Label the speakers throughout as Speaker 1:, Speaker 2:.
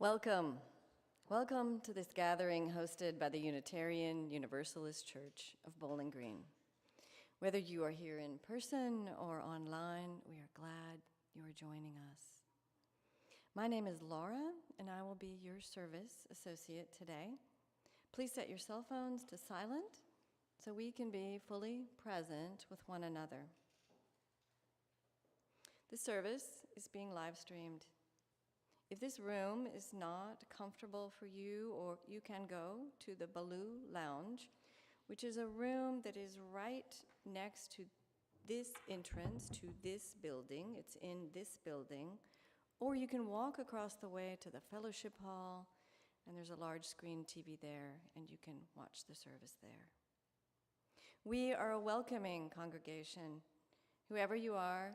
Speaker 1: Welcome. Welcome to this gathering hosted by the Unitarian Universalist Church of Bowling Green. Whether you are here in person or online, we are glad you are joining us. My name is Laura, and I will be your service associate today. Please set your cell phones to silent so we can be fully present with one another. This service is being live streamed. If this room is not comfortable for you, or you can go to the Baloo Lounge, which is a room that is right next to this entrance to this building. It's in this building. Or you can walk across the way to the fellowship hall, and there's a large screen TV there, and you can watch the service there. We are a welcoming congregation. Whoever you are,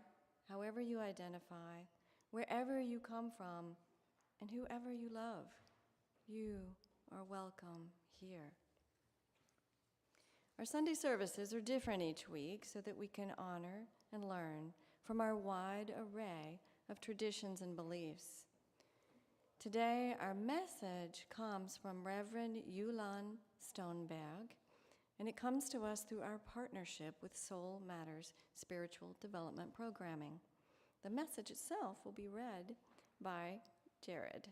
Speaker 1: however you identify, wherever you come from, and whoever you love, you are welcome here. Our Sunday services are different each week so that we can honor and learn from our wide array of traditions and beliefs. Today, our message comes from Reverend Yulan Stoneberg, and it comes to us through our partnership with Soul Matters Spiritual Development Programming. The message itself will be read by Jared.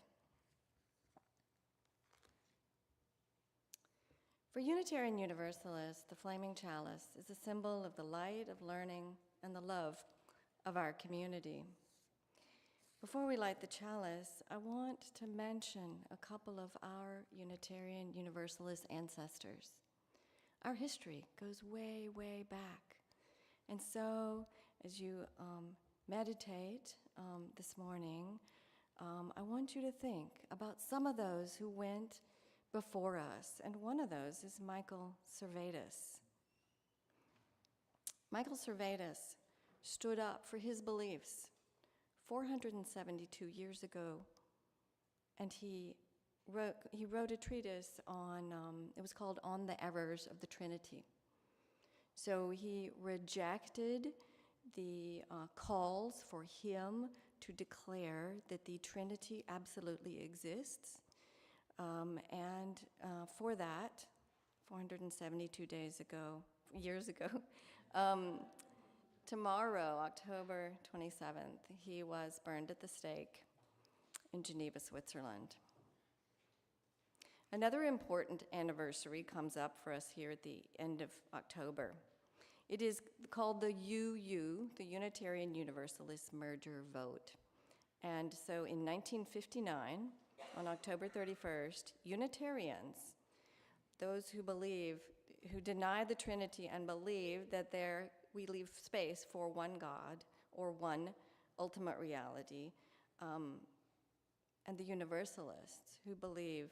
Speaker 1: For Unitarian Universalists, the flaming chalice is a symbol of the light of learning and the love of our community. Before we light the chalice, I want to mention a couple of our Unitarian Universalist ancestors. Our history goes way, way back. And so, as you meditate this morning, I want you to think about some of those who went before us, and one of those is Michael Servetus. Michael Servetus stood up for his beliefs 472 years ago, and he wrote a treatise on, it was called On the Errors of the Trinity. So he rejected the calls for him to declare that the Trinity absolutely exists. And for that, 472 years ago, tomorrow, October 27th, he was burned at the stake in Geneva, Switzerland. Another important anniversary comes up for us here at the end of October. It is called the UU, the Unitarian Universalist Merger Vote. And so in 1959, on October 31st, Unitarians, those who deny the Trinity and believe that we leave space for one God or one ultimate reality, and the Universalists who believe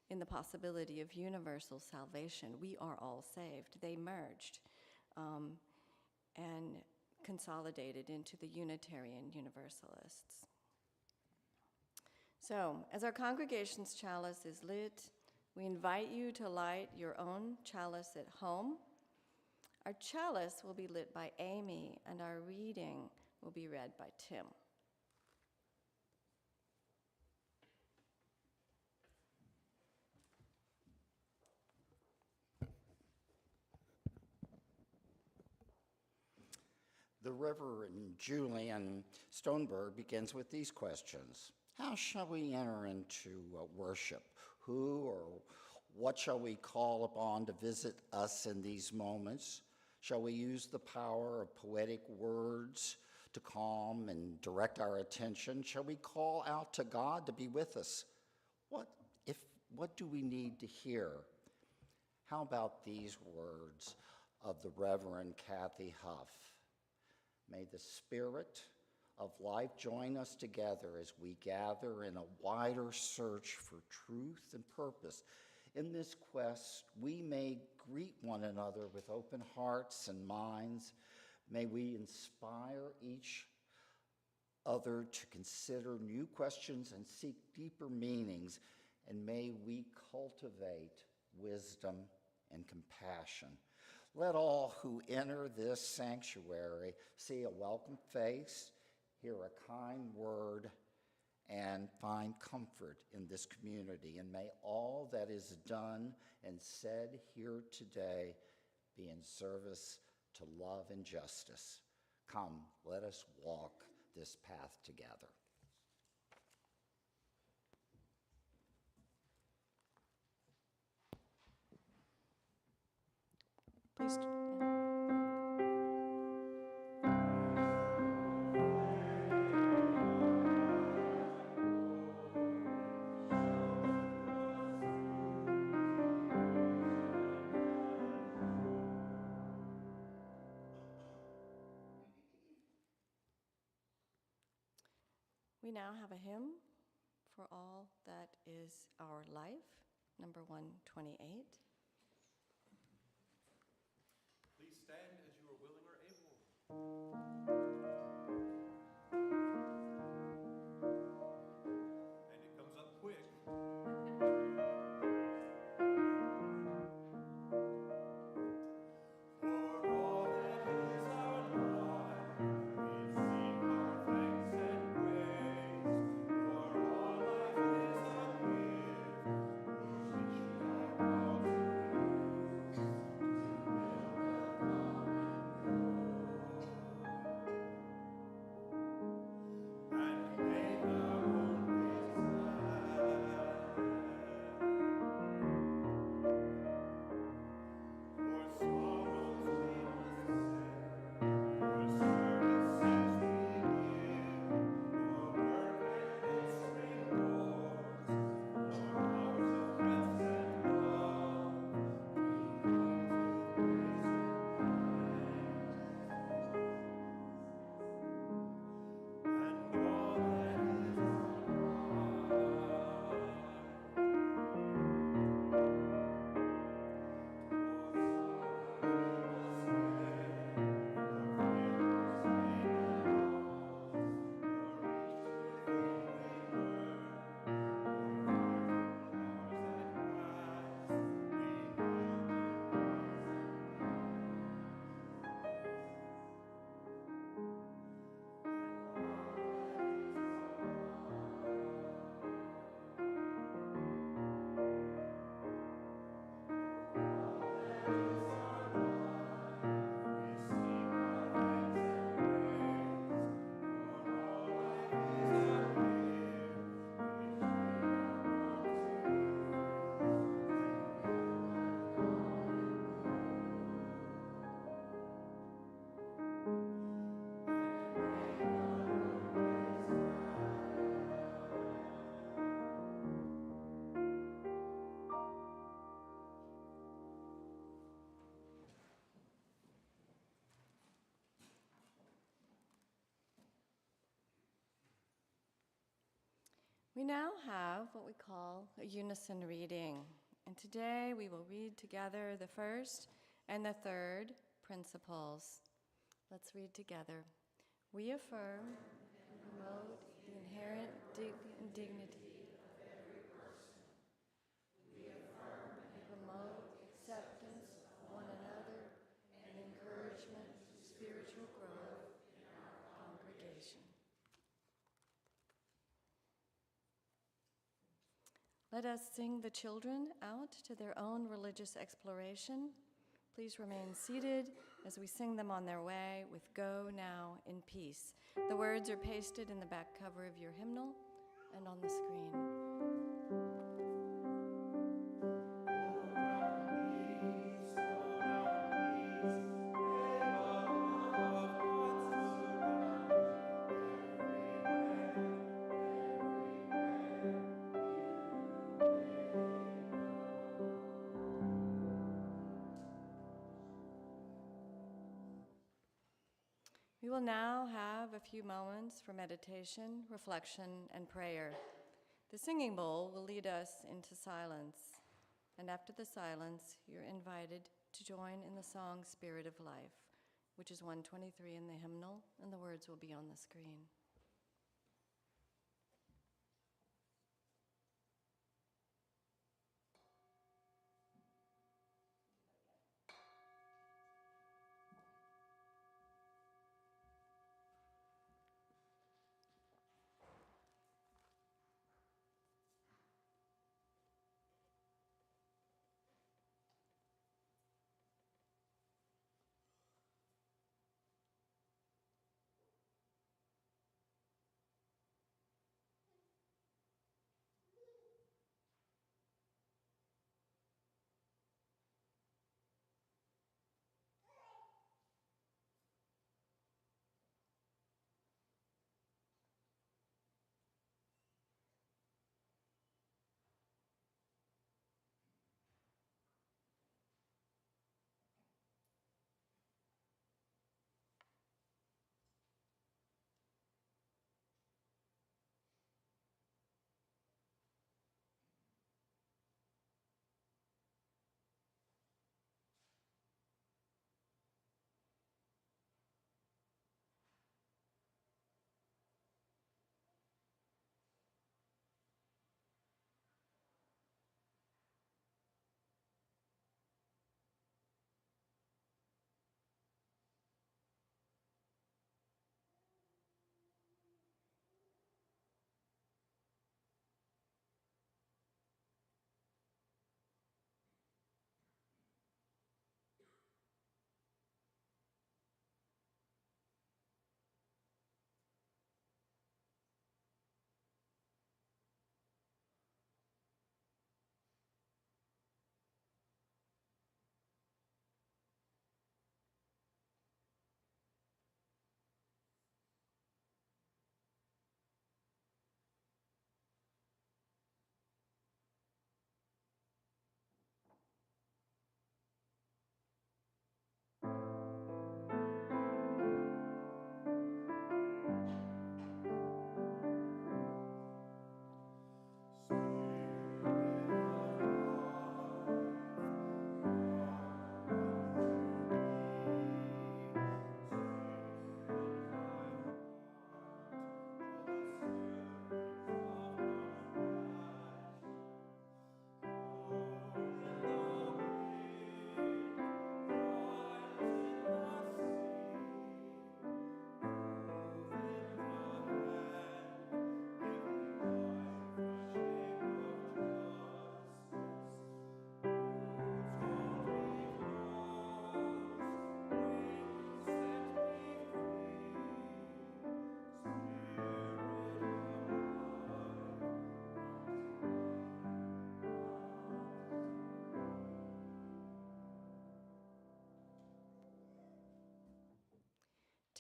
Speaker 1: in the possibility of universal salvation, we are all saved. They merged and consolidated into the Unitarian Universalists. So, as our congregation's chalice is lit, we invite you to light your own chalice at home. Our chalice will be lit by Amy, and our reading will be read by Tim.
Speaker 2: The Reverend Julian Stoneberg begins with these questions. How shall we enter into worship? Who or what shall we call upon to visit us in these moments? Shall we use the power of poetic words to calm and direct our attention? Shall we call out to God to be with us? What do we need to hear? How about these words of the Reverend Kathy Huff? May the Spirit of life join us together as we gather in a wider search for truth and purpose. In this quest, we may greet one another with open hearts and minds. May we inspire each other to consider new questions and seek deeper meanings. And may we cultivate wisdom and compassion. Let all who enter this sanctuary see a welcome face, hear a kind word, and find comfort in this community. And may all that is done and said here today be in service to love and justice. Come, let us walk this path together.
Speaker 1: Please. We now have a hymn for all that is our life, number 128.
Speaker 3: Please stand as you are willing or able. And it comes up quick. For all that is our life, we sing our thanks and praise. For all life is a gift, for which we are called to use, to build a common good. And may the moon for sorrows we must bear, for services we give, for work and its rewards, for hours of rest and love, we come to praise and all that is
Speaker 1: We now have what we call a unison reading, and today we will read together the first and the third principles. Let's read together. We affirm and promote the inherent dignity of every person. We affirm and promote acceptance of one another and encouragement to spiritual growth in our congregation. Let us sing the children out to their own religious exploration. Please remain seated as we sing them on their way with Go Now in Peace. The words are pasted in the back cover of your hymnal and on the screen. We will now have a few moments for meditation, reflection, and prayer. The singing bowl will lead us into silence, and after the silence, you're invited to join in the song Spirit of Life, which is 123 in the hymnal, and the words will be on the screen.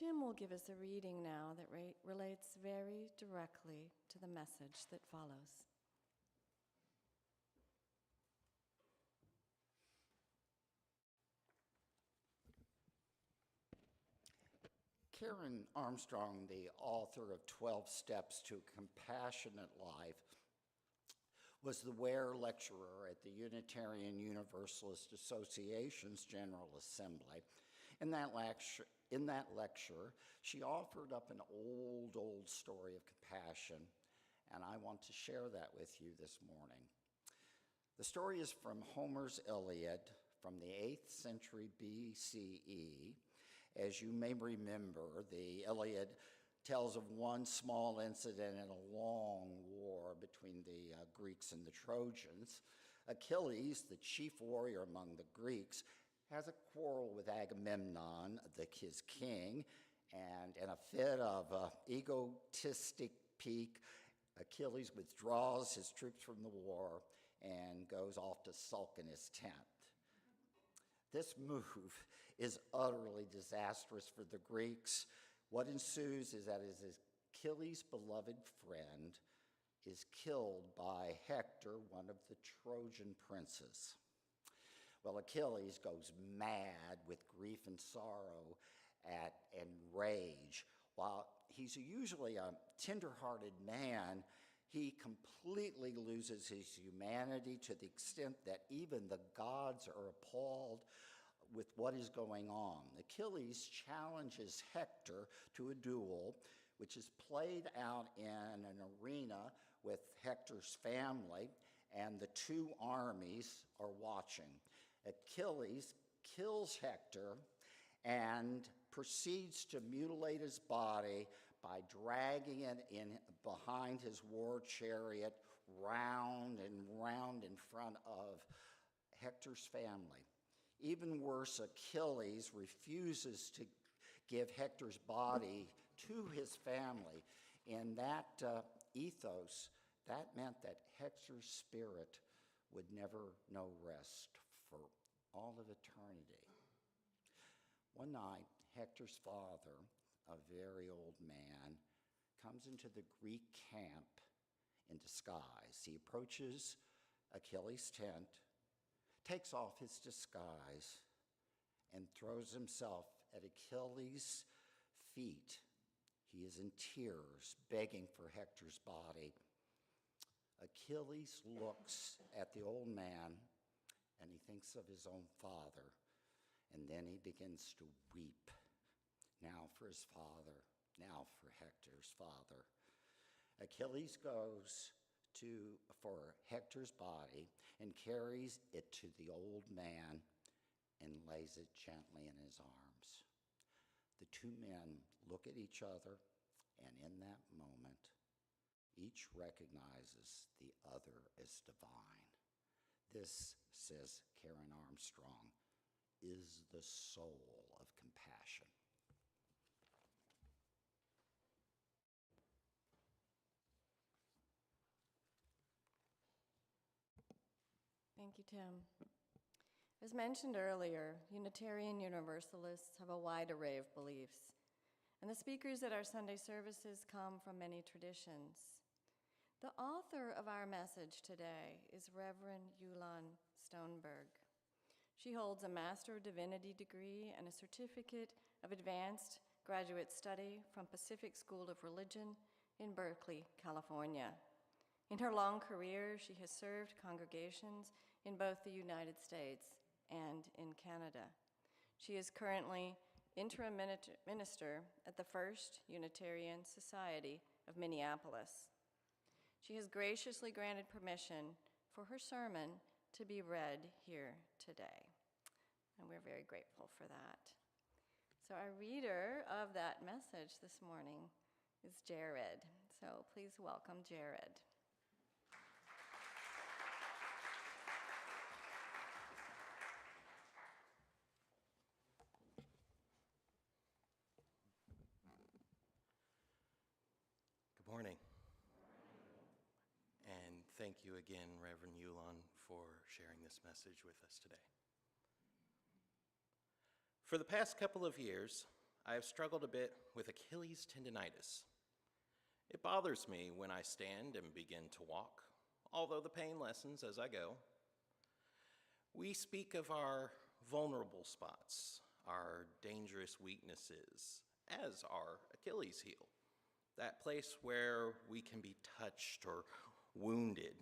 Speaker 1: Tim will give us a reading now that relates very directly to the message that follows.
Speaker 2: Karen Armstrong, the author of 12 Steps to a Compassionate Life, was the Ware lecturer at the Unitarian Universalist Association's General Assembly. In that lecture, she offered up an old story of compassion, and I want to share that with you this morning. The story is from Homer's Iliad from the 8th century BCE. As you may remember, the Iliad tells of one small incident in a long war between the Greeks and the Trojans. Achilles, the chief warrior among the Greeks, has a quarrel with Agamemnon, his king, and in a fit of egotistic pique, Achilles withdraws his troops from the war and goes off to sulk in his tent. This move is utterly disastrous for the Greeks. What ensues is that Achilles' beloved friend is killed by Hector, one of the Trojan princes. Well, Achilles goes mad with grief and sorrow and rage. While he's usually a tender-hearted man, he completely loses his humanity to the extent that even the gods are appalled with what is going on. Achilles challenges Hector to a duel, which is played out in an arena with Hector's family, and the two armies are watching. Achilles kills Hector and proceeds to mutilate his body by dragging it in behind his war chariot round and round in front of Hector's family. Even worse, Achilles refuses to give Hector's body to his family. In that ethos, that meant that Hector's spirit would never know rest for all of eternity. One night, Hector's father, a very old man, comes into the Greek camp in disguise. He approaches Achilles' tent, takes off his disguise, and throws himself at Achilles' feet. He is in tears, begging for Hector's body. Achilles looks at the old man, and he thinks of his own father, and then he begins to weep, now for his father, now for Hector's father. Achilles goes for Hector's body and carries it to the old man and lays it gently in his arms. The two men look at each other, and in that moment, each recognizes the other as divine. This, says Karen Armstrong, is the soul of compassion.
Speaker 1: Thank you, Tim. As mentioned earlier, Unitarian Universalists have a wide array of beliefs, and the speakers at our Sunday services come from many traditions. The author of our message today is Reverend Yulan Stoneberg. She holds a Master of Divinity degree and a Certificate of Advanced Graduate Study from Pacific School of Religion in Berkeley, California. In her long career, she has served congregations in both the United States and in Canada. She is currently interim minister at the First Unitarian Society of Minneapolis. She has graciously granted permission for her sermon to be read here today, and we're very grateful for that. So our reader of that message this morning is Jared. So please welcome Jared.
Speaker 4: Good morning. And thank you again, Reverend Yulan, for sharing this message with us today. For the past couple of years, I have struggled a bit with Achilles tendinitis. It bothers me when I stand and begin to walk, although the pain lessens as I go. We speak of our vulnerable spots, our dangerous weaknesses, as our Achilles heel, that place where we can be touched or wounded.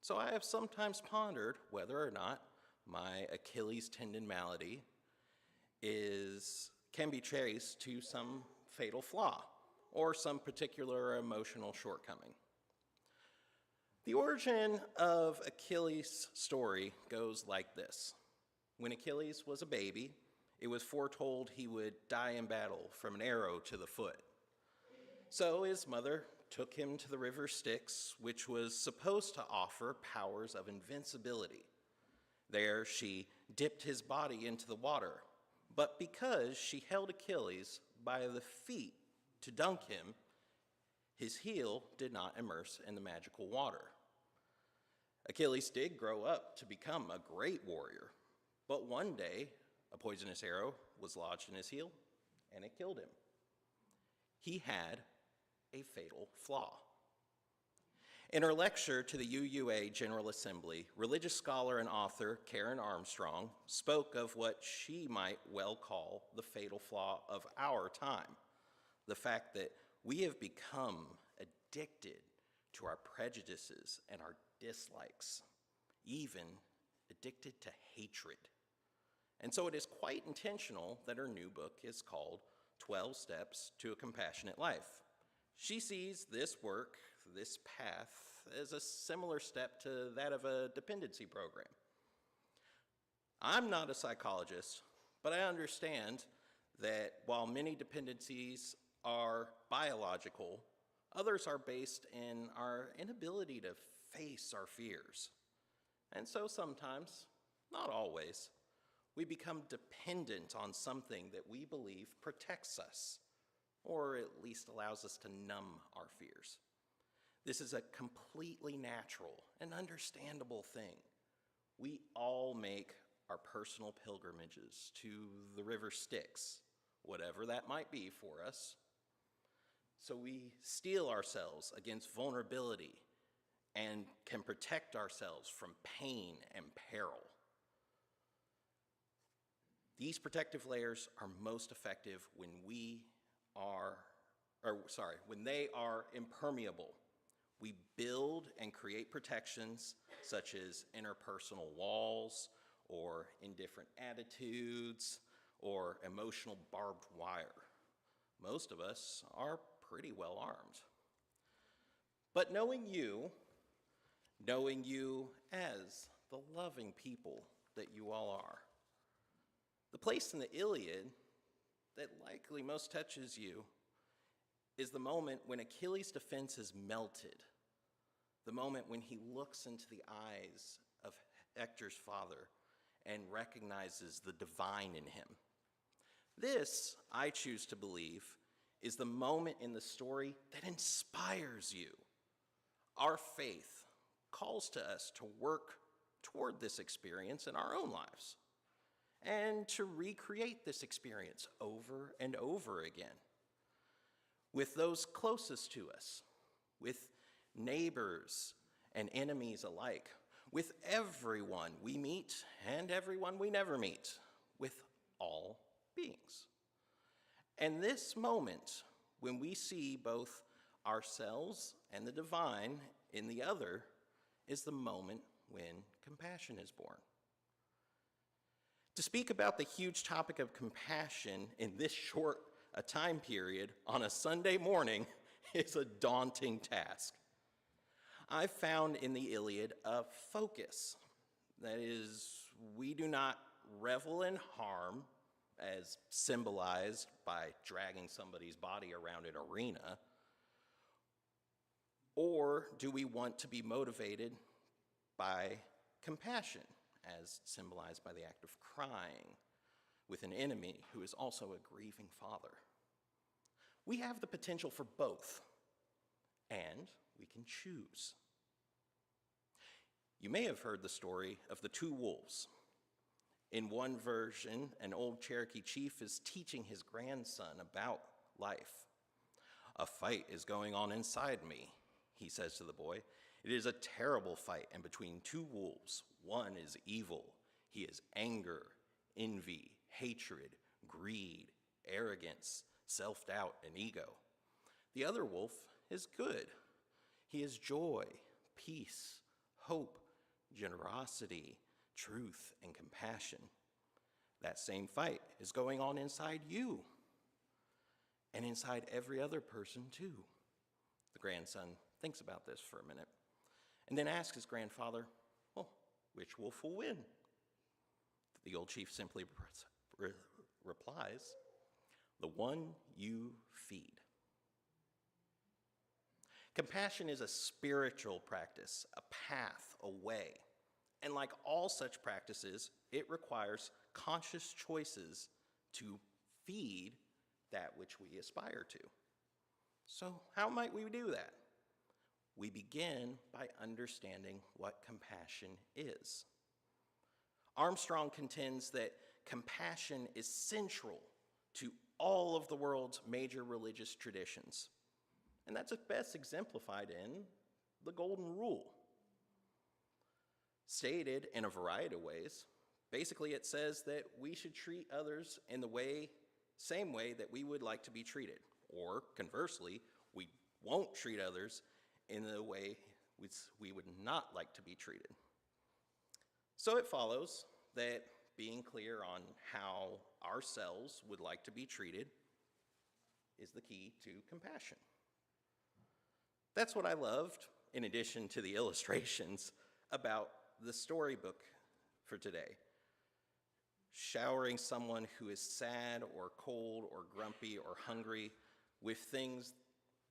Speaker 4: So I have sometimes pondered whether or not my Achilles tendon malady can be traced to some fatal flaw or some particular emotional shortcoming. The origin of Achilles' story goes like this. When Achilles was a baby, it was foretold he would die in battle from an arrow to the foot. So his mother took him to the river Styx, which was supposed to offer powers of invincibility. There she dipped his body into the water, but because she held Achilles by the feet to dunk him, his heel did not immerse in the magical water. Achilles did grow up to become a great warrior, but one day a poisonous arrow was lodged in his heel and it killed him. He had a fatal flaw. In her lecture to the UUA General Assembly, religious scholar and author Karen Armstrong spoke of what she might well call the fatal flaw of our time, the fact that we have become addicted to our prejudices and our dislikes, even addicted to hatred. And so it is quite intentional that her new book is called 12 Steps to a Compassionate Life. She sees this work, this path, as a similar step to that of a dependency program. I'm not a psychologist, but I understand that while many dependencies are biological, others are based in our inability to face our fears. And so sometimes, not always, we become dependent on something that we believe protects us, or at least allows us to numb our fears. This is a completely natural and understandable thing. We all make our personal pilgrimages to the river Styx, whatever that might be for us. So we steel ourselves against vulnerability and can protect ourselves from pain and peril. These protective layers are most effective when they are impermeable. We build and create protections such as interpersonal walls or indifferent attitudes or emotional barbed wire. Most of us are pretty well armed. But knowing you as the loving people that you all are, the place in the Iliad that likely most touches you is the moment when Achilles' defense is melted, the moment when he looks into the eyes of Hector's father and recognizes the divine in him. This, I choose to believe, is the moment in the story that inspires you. Our faith calls to us to work toward this experience in our own lives and to recreate this experience over and over again with those closest to us, with neighbors and enemies alike, with everyone we meet and everyone we never meet, with all beings. And this moment, when we see both ourselves and the divine in the other, is the moment when compassion is born. To speak about the huge topic of compassion in this short a time period on a Sunday morning is a daunting task. I found in the Iliad a focus. That is, we do not revel in harm as symbolized by dragging somebody's body around an arena, or do we want to be motivated by compassion as symbolized by the act of crying with an enemy who is also a grieving father? We have the potential for both, and we can choose. You may have heard the story of the two wolves. In one version, an old Cherokee chief is teaching his grandson about life. "A fight is going on inside me," he says to the boy. "It is a terrible fight, and between two wolves. One is evil. He is anger, envy, hatred, greed, arrogance, self-doubt, and ego. The other wolf is good. He is joy, peace, hope, generosity, truth, and compassion. That same fight is going on inside you and inside every other person too." The grandson thinks about this for a minute and then asks his grandfather, "Well, which wolf will win?" The old chief simply replies, "The one you feed." Compassion is a spiritual practice, a path, a way. And like all such practices, it requires conscious choices to feed that which we aspire to. So how might we do that? We begin by understanding what compassion is. Armstrong contends that compassion is central to all of the world's major religious traditions. And that's best exemplified in the Golden Rule. Stated in a variety of ways, basically it says that we should treat others in the same way that we would like to be treated. Or conversely, we won't treat others in the way we would not like to be treated. So it follows that being clear on how ourselves would like to be treated is the key to compassion. That's what I loved, in addition to the illustrations, about the storybook for today. Showering someone who is sad or cold or grumpy or hungry with things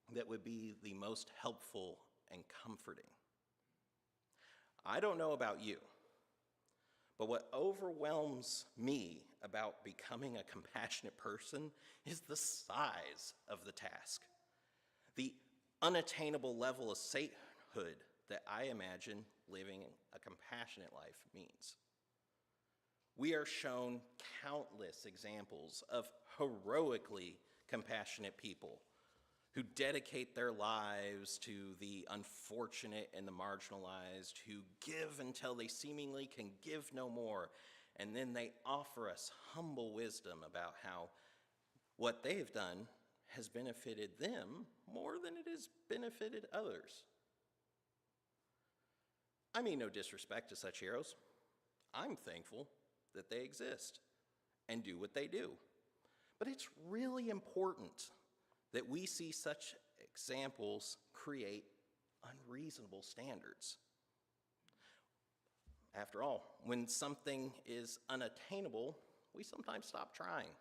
Speaker 4: that would be the most helpful and comforting. I don't know about you, but what overwhelms me about becoming a compassionate person is the size of the task, the unattainable level of sainthood that I imagine living a compassionate life means. We are shown countless examples of heroically compassionate people who dedicate their lives to the unfortunate and the marginalized, who give until they seemingly can give no more, and then they offer us humble wisdom about how what they have done has benefited them more than it has benefited others. I mean no disrespect to such heroes. I'm thankful that they exist and do what they do. But it's really important that we see such examples create unreasonable standards. After all, when something is unattainable, we sometimes stop trying.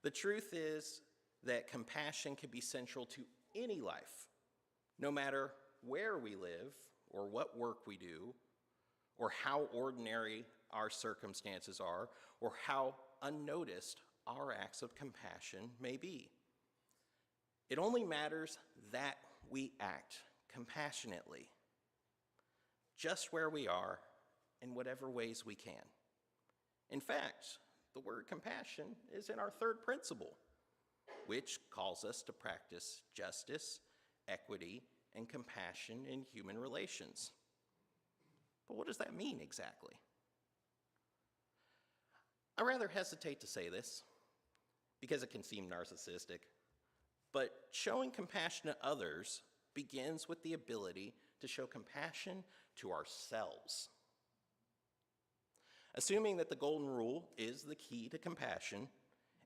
Speaker 4: The truth is that compassion can be central to any life, no matter where we live or what work we do, or how ordinary our circumstances are, or how unnoticed our acts of compassion may be. It only matters that we act compassionately, just where we are, in whatever ways we can. In fact, the word compassion is in our third principle, which calls us to practice justice, equity, and compassion in human relations. But what does that mean exactly? I rather hesitate to say this because it can seem narcissistic, but showing compassion to others begins with the ability to show compassion to ourselves. Assuming that the Golden Rule is the key to compassion,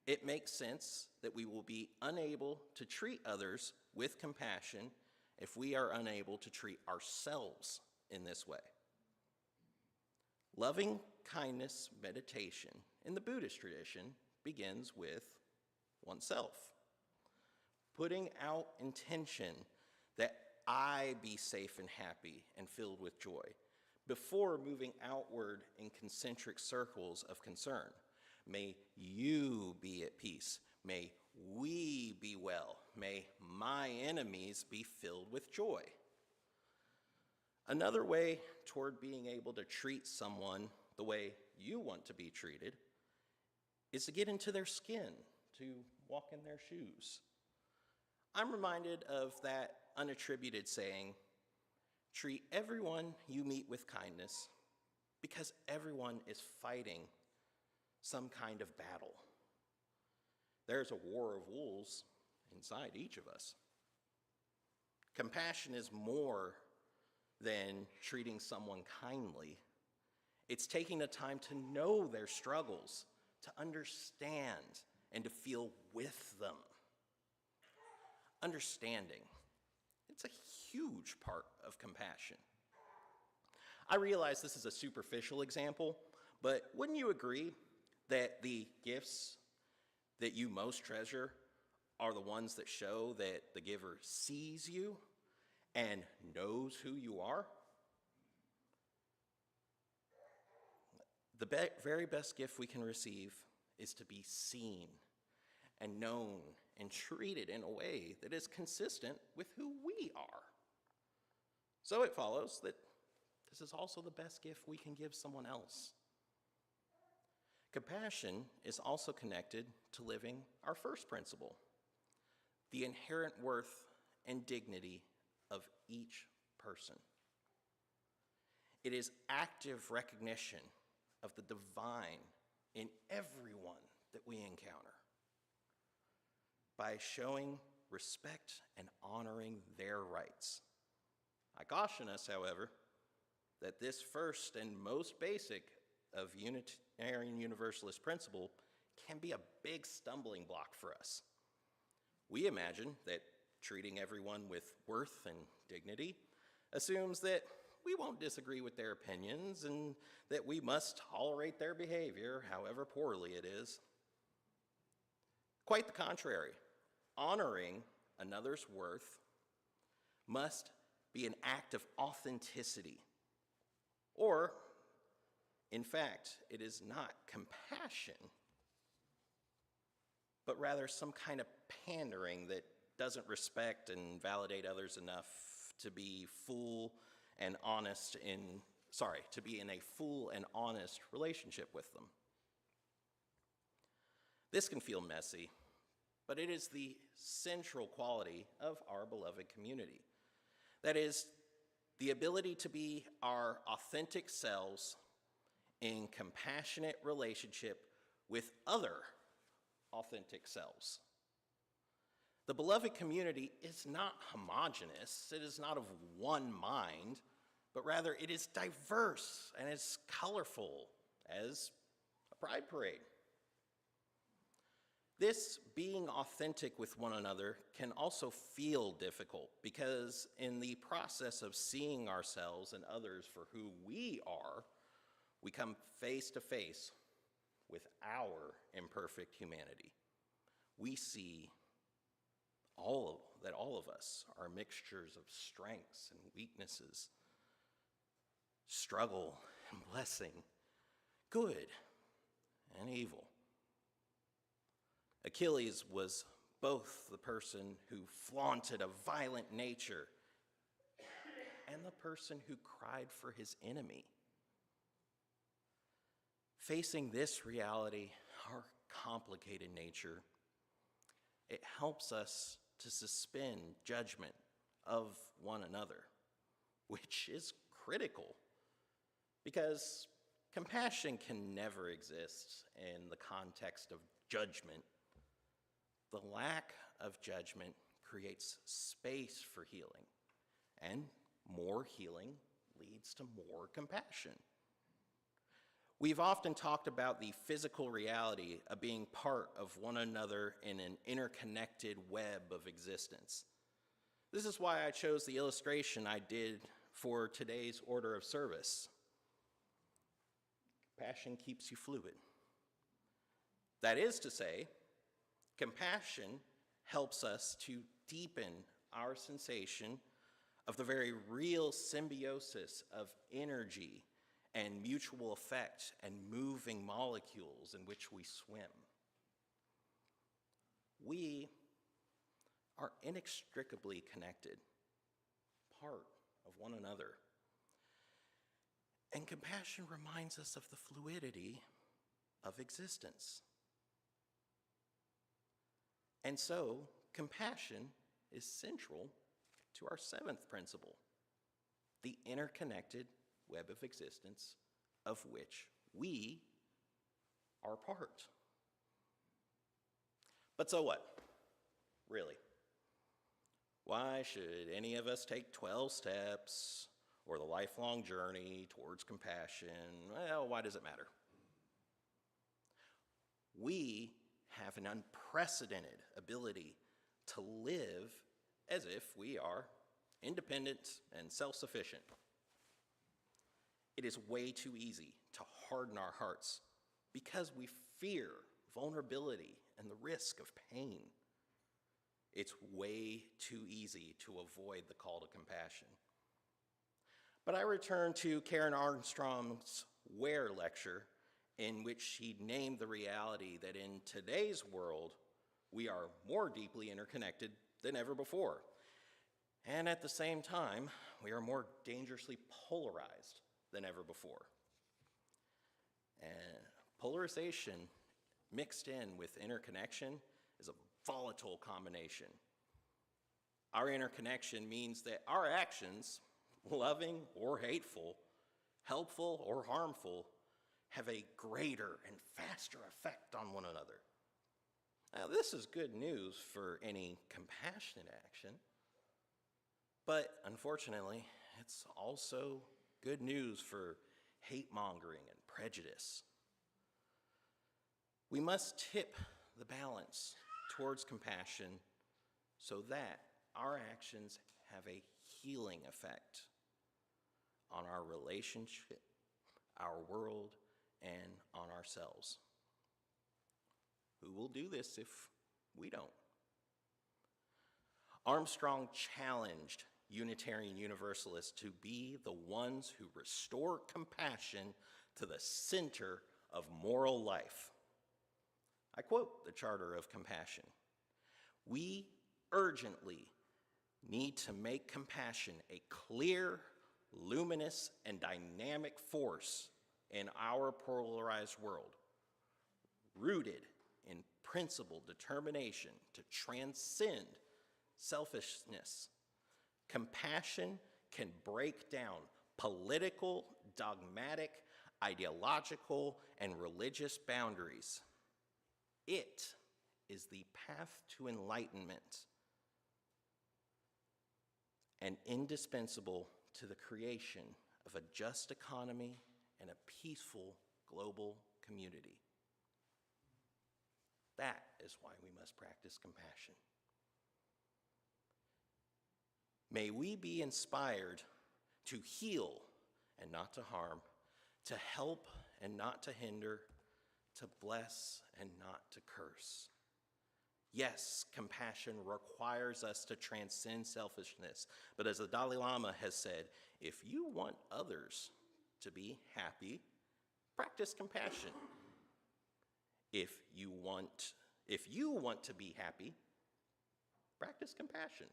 Speaker 4: it makes sense that we will be unable to treat others with compassion if we are unable to treat ourselves in this way. Loving kindness meditation in the Buddhist tradition begins with oneself. Putting out intention that I be safe and happy and filled with joy before moving outward in concentric circles of concern. May you be at peace. May we be well. May my enemies be filled with joy. Another way toward being able to treat someone the way you want to be treated is to get into their skin, to walk in their shoes. I'm reminded of that unattributed saying, treat everyone you meet with kindness because everyone is fighting some kind of battle. There's a war of wolves inside each of us. Compassion is more than treating someone kindly. It's taking the time to know their struggles, to understand, and to feel with them. Understanding, it's a huge part of compassion. I realize this is a superficial example, but wouldn't you agree that the gifts that you most treasure are the ones that show that the giver sees you and knows who you are? The very best gift we can receive is to be seen and known and treated in a way that is consistent with who we are. So it follows that this is also the best gift we can give someone else. Compassion is also connected to living our first principle, the inherent worth and dignity of each person. It is active recognition of the divine in everyone that we encounter by showing respect and honoring their rights. I caution us, however, that this first and most basic of Unitarian Universalist principle can be a big stumbling block for us. We imagine that treating everyone with worth and dignity assumes that we won't disagree with their opinions and that we must tolerate their behavior, however poorly it is. Quite the contrary. Honoring another's worth must be an act of authenticity. Or, in fact, it is not compassion, but rather some kind of pandering that doesn't respect and validate others enough to be to be in a full and honest relationship with them. This can feel messy, but it is the central quality of our beloved community. That is, the ability to be our authentic selves in compassionate relationship with other authentic selves. The beloved community is not homogeneous. It is not of one mind, but rather it is diverse and as colorful as a pride parade. This being authentic with one another can also feel difficult because in the process of seeing ourselves and others for who we are, we come face to face with our imperfect humanity. We see that all of us are mixtures of strengths and weaknesses, struggle and blessing, good and evil. Achilles was both the person who flaunted a violent nature and the person who cried for his enemy. Facing this reality, our complicated nature, it helps us to suspend judgment of one another, which is critical because compassion can never exist in the context of judgment. The lack of judgment creates space for healing, and more healing leads to more compassion. We've often talked about the physical reality of being part of one another in an interconnected web of existence. This is why I chose the illustration I did for today's order of service. Compassion keeps you fluid. That is to say, compassion helps us to deepen our sensation of the very real symbiosis of energy and mutual effect and moving molecules in which we swim. We are inextricably connected, part of one another. And compassion reminds us of the fluidity of existence. And so, compassion is central to our seventh principle, the interconnected web of existence of which we are part. But so what? Really? Why should any of us take 12 steps or the lifelong journey towards compassion? Well, why does it matter? We have an unprecedented ability to live as if we are independent and self-sufficient. It is way too easy to harden our hearts because we fear vulnerability and the risk of pain. It's way too easy to avoid the call to compassion. But I return to Karen Armstrong's Where lecture, in which she named the reality that in today's world, we are more deeply interconnected than ever before. And at the same time, we are more dangerously polarized than ever before. And polarization mixed in with interconnection is a volatile combination. Our interconnection means that our actions, loving or hateful, helpful or harmful, have a greater and faster effect on one another. Now, this is good news for any compassionate action, but unfortunately, it's also good news for hate-mongering and prejudice. We must tip the balance towards compassion so that our actions have a healing effect on our relationship, our world, and on ourselves. Who will do this if we don't? Armstrong challenged Unitarian Universalists to be the ones who restore compassion to the center of moral life. I quote the Charter of Compassion. We urgently need to make compassion a clear, luminous, and dynamic force in our polarized world, rooted in principled determination to transcend selfishness. Compassion can break down political, dogmatic, ideological, and religious boundaries. It is the path to enlightenment and indispensable to the creation of a just economy and a peaceful global community. That is why we must practice compassion. May we be inspired to heal and not to harm, to help and not to hinder, to bless and not to curse. Yes, compassion requires us to transcend selfishness, but as the Dalai Lama has said, if you want others to be happy, practice compassion. If you want to be happy, practice compassion.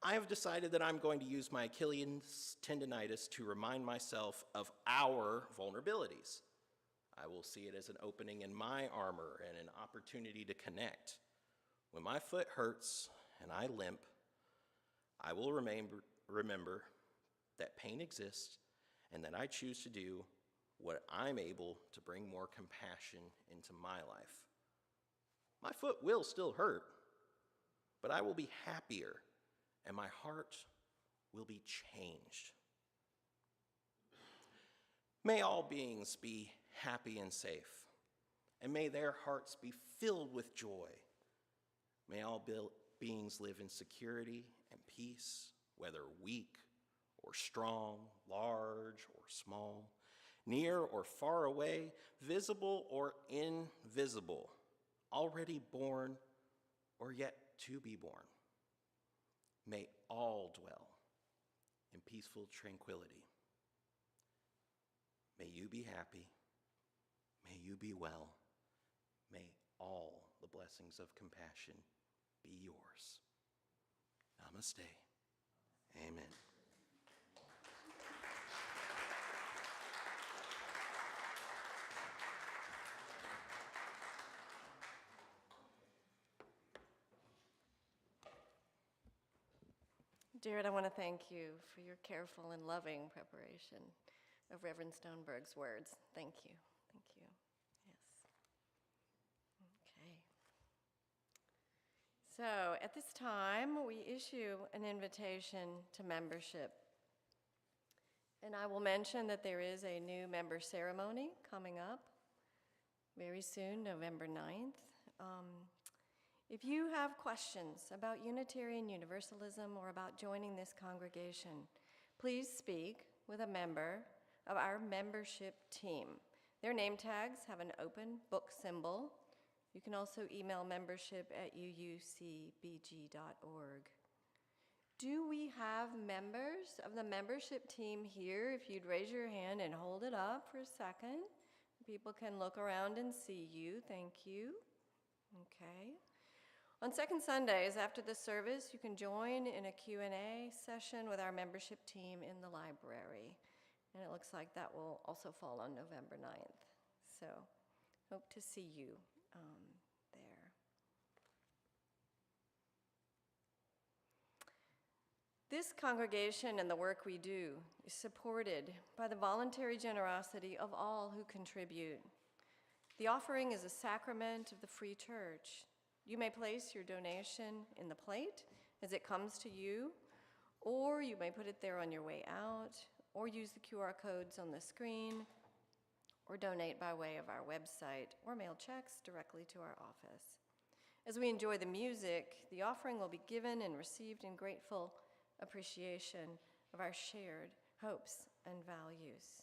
Speaker 4: I have decided that I'm going to use my Achilles tendonitis to remind myself of our vulnerabilities. I will see it as an opening in my armor and an opportunity to connect. When my foot hurts and I limp, I will remember that pain exists and that I choose to do what I'm able to bring more compassion into my life. My foot will still hurt, but I will be happier and my heart will be changed. May all beings be happy and safe, and may their hearts be filled with joy. May all beings live in security and peace, whether weak or strong, large or small, near or far away, visible or invisible, already born or yet to be born. May all dwell in peaceful tranquility. May you be happy. May you be well. May all the blessings of compassion be yours. Namaste. Amen.
Speaker 1: Jared, I want to thank you for your careful and loving preparation of Reverend Stoneberg's words. Thank you. Thank you. Yes. Okay. So at this time, we issue an invitation to membership. And I will mention that there is a new member ceremony coming up very soon, November 9th. If you have questions about Unitarian Universalism or about joining this congregation, please speak with a member of our membership team. Their name tags have an open book symbol. You can also email membership@uucbg.org. Do we have members of the membership team here? If you'd raise your hand and hold it up for a second, people can look around and see you. Thank you. Okay. On second Sundays after the service, you can join in a Q&A session with our membership team in the library. And it looks like that will also fall on November 9th. So hope to see you there. This congregation and the work we do is supported by the voluntary generosity of all who contribute. The offering is a sacrament of the free church. You may place your donation in the plate as it comes to you, or you may put it there on your way out, or use the QR codes on the screen, or donate by way of our website, or mail checks directly to our office. As we enjoy the music, the offering will be given and received in grateful appreciation of our shared hopes and values.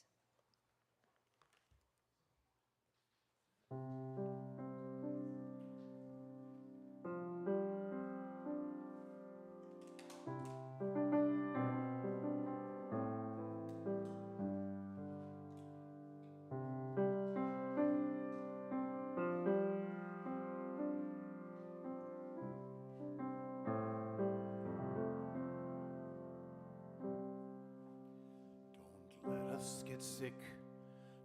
Speaker 3: Don't let us get sick.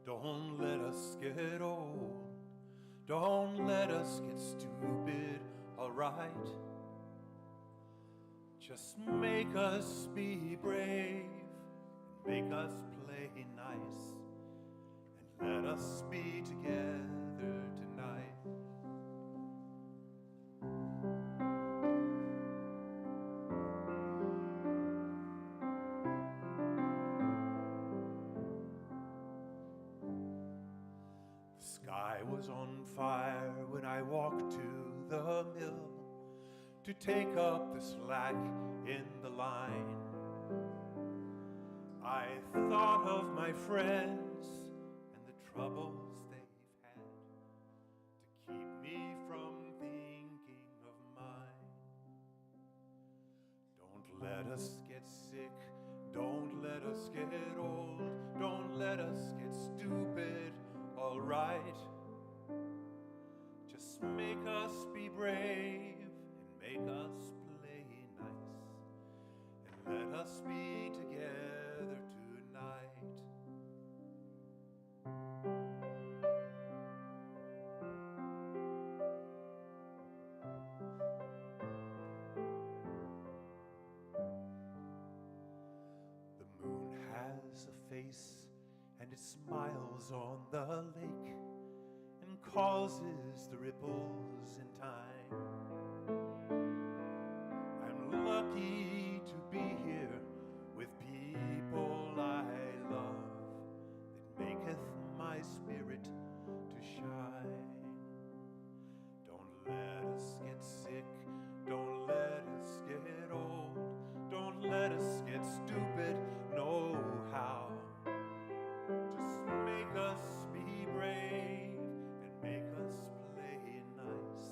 Speaker 3: Don't let us get old. Don't let us get stupid, all right? Just make us be brave and make us play nice and let us be together tonight. The sky was on fire when I walked to the mill to take up the slack in the line. I thought of my friends and the troubles they've had to keep me from thinking of mine. Don't let us get sick, don't let us get old, don't let us get stupid, all right? Just make us be brave and make us play nice and let us be together tonight. The moon has a face and it smiles on the lake and causes the ripples in time. I'm lucky to be here with people I love that maketh my spirit to shine. Don't let us get sick, don't let us get old, don't let us get stupid, no how. Just make us be brave and make us play nice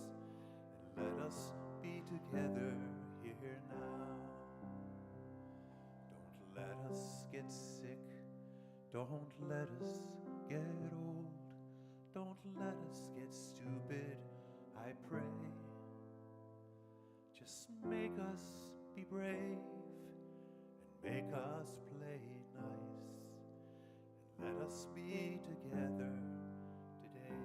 Speaker 3: and let us be together here now. Don't let us get sick, don't let us get old, don't let us get stupid, I pray. Just make us be brave and make us play nice and let us be together today.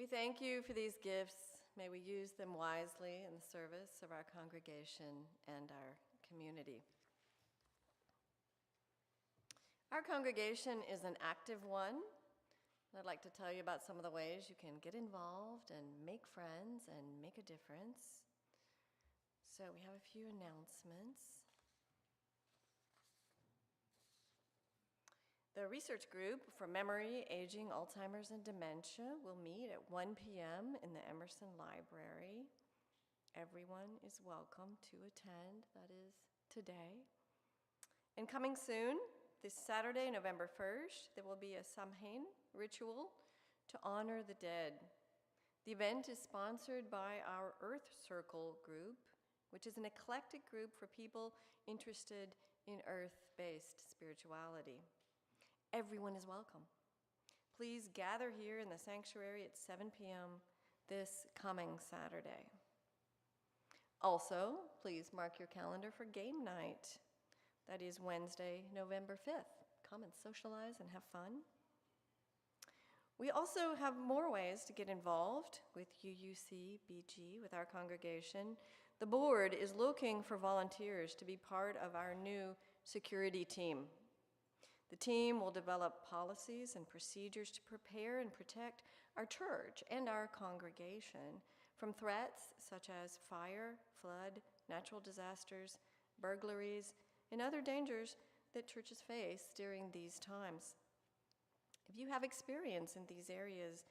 Speaker 1: We thank you for these gifts. May we use them wisely in the service of our congregation and our community. Our congregation is an active one. I'd like to tell you about some of the ways you can get involved and make friends and make a difference. So we have a few announcements. The research group for memory, aging, Alzheimer's, and dementia will meet at 1 p.m. in the Emerson Library. Everyone is welcome to attend, that is today. And coming soon, this Saturday, November 1st, there will be a Samhain ritual to honor the dead. The event is sponsored by our Earth Circle group, which is an eclectic group for people interested in earth-based spirituality. Everyone is welcome. Please gather here in the sanctuary at 7 p.m. this coming Saturday. Also, please mark your calendar for game night. That is Wednesday, November 5th. Come and socialize and have fun. We also have more ways to get involved with UUCBG, with our congregation. The board is looking for volunteers to be part of our new security team. The team will develop policies and procedures to prepare and protect our church and our congregation from threats such as fire, flood, natural disasters, burglaries, and other dangers that churches face during these times. If you have experience in these areas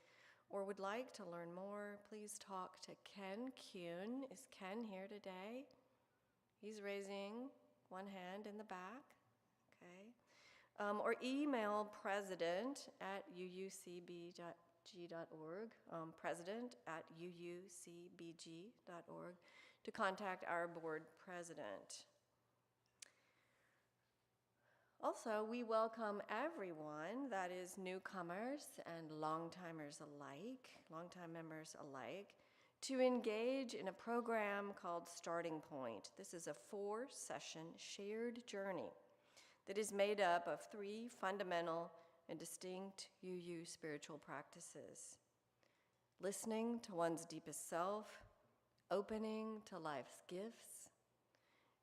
Speaker 1: or would like to learn more, please talk to Ken Kuhn. Is Ken here today? He's raising one hand in the back. Okay. Or email president@uucbg.org, president@uucbg.org, to contact our board president. Also, we welcome everyone, that is newcomers and long-timers alike, long-time members alike, to engage in a program called Starting Point. This is a 4-session shared journey that is made up of 3 fundamental and distinct UU spiritual practices: listening to one's deepest self, opening to life's gifts,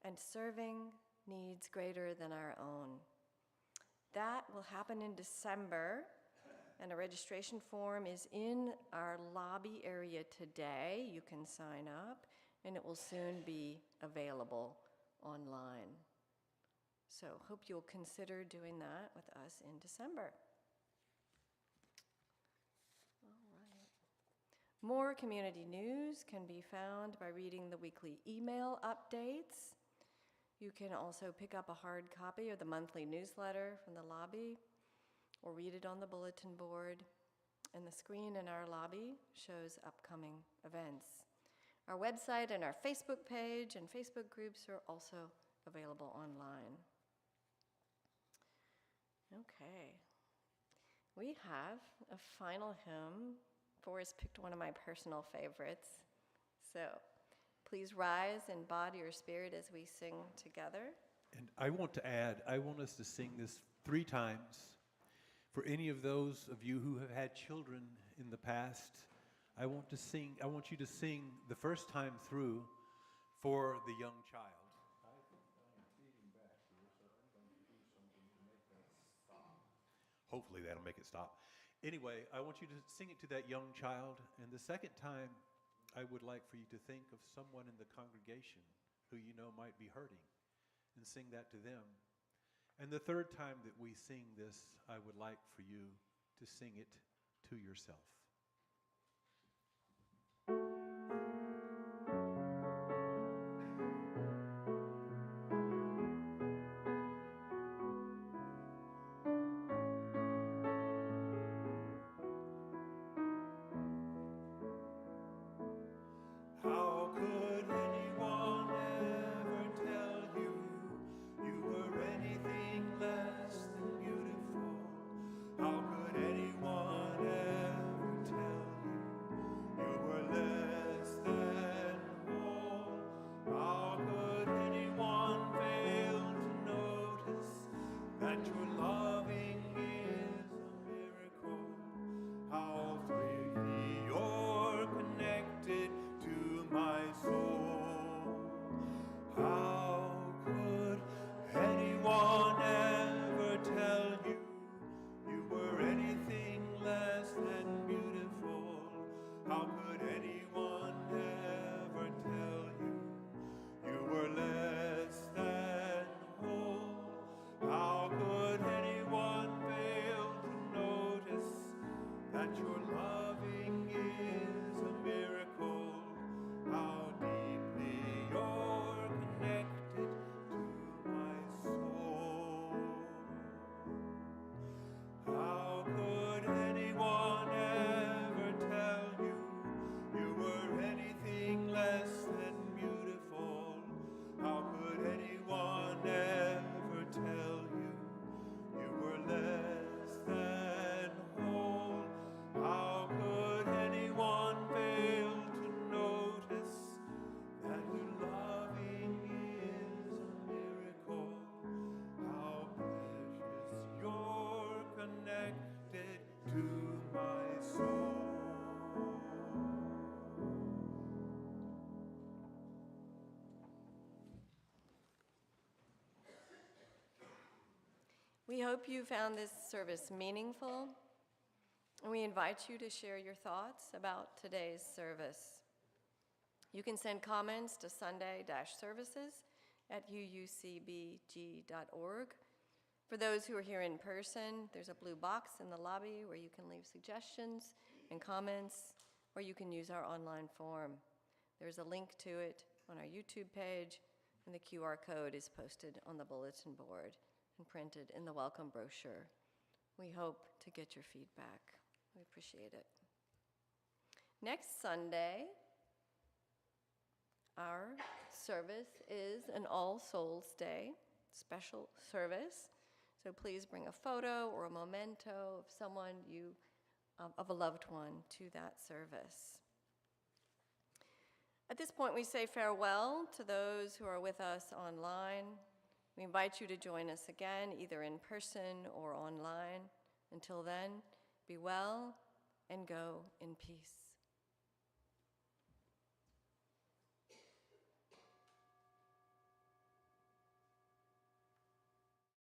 Speaker 1: and serving needs greater than our own. That will happen in December, and a registration form is in our lobby area today. You can sign up, and it will soon be available online. So hope you'll consider doing that with us in December. All right. More community news can be found by reading the weekly email updates. You can also pick up a hard copy of the monthly newsletter from the lobby or read it on the bulletin board. And the screen in our lobby shows upcoming events. Our website and our Facebook page and Facebook groups are also available online. Okay. We have a final hymn. Forrest picked one of my personal favorites. So please rise in body or spirit as we sing together.
Speaker 5: And I want to add, I want us to sing this 3 times. For any of those of you who have had children in the past, I want you to sing the first time through for the young child. I think I am feeding back here, so I'm going to do something to make that stop. Hopefully that'll make it stop. Anyway, I want you to sing it to that young child, and the second time, I would like for you to think of someone in the congregation who you know might be hurting and sing that to them. And the third time that we sing this, I would like for you to sing it to yourself.
Speaker 3: How could anyone ever tell you you were anything less than beautiful? How could anyone ever your loving is a miracle. How deeply you're connected to my soul. How could anyone ever tell you you were anything less than beautiful? How could anyone ever tell you you were less than whole? How could anyone fail to notice that your loving is a miracle? How precious you're connected to my soul.
Speaker 1: We hope you found this service meaningful, and we invite you to share your thoughts about today's service. You can send comments to sunday-services@uucbg.org. For those who are here in person, there's a blue box in the lobby where you can leave suggestions and comments, or you can use our online form. There's a link to it on our YouTube page, and the QR code is posted on the bulletin board and printed in the welcome brochure. We hope to get your feedback. We appreciate it. Next Sunday, our service is an All Souls Day special service. So please bring a photo or a memento of someone of a loved one to that service. At this point, we say farewell to those who are with us online. We invite you to join us again, either in person or online. Until then, be well and go in peace.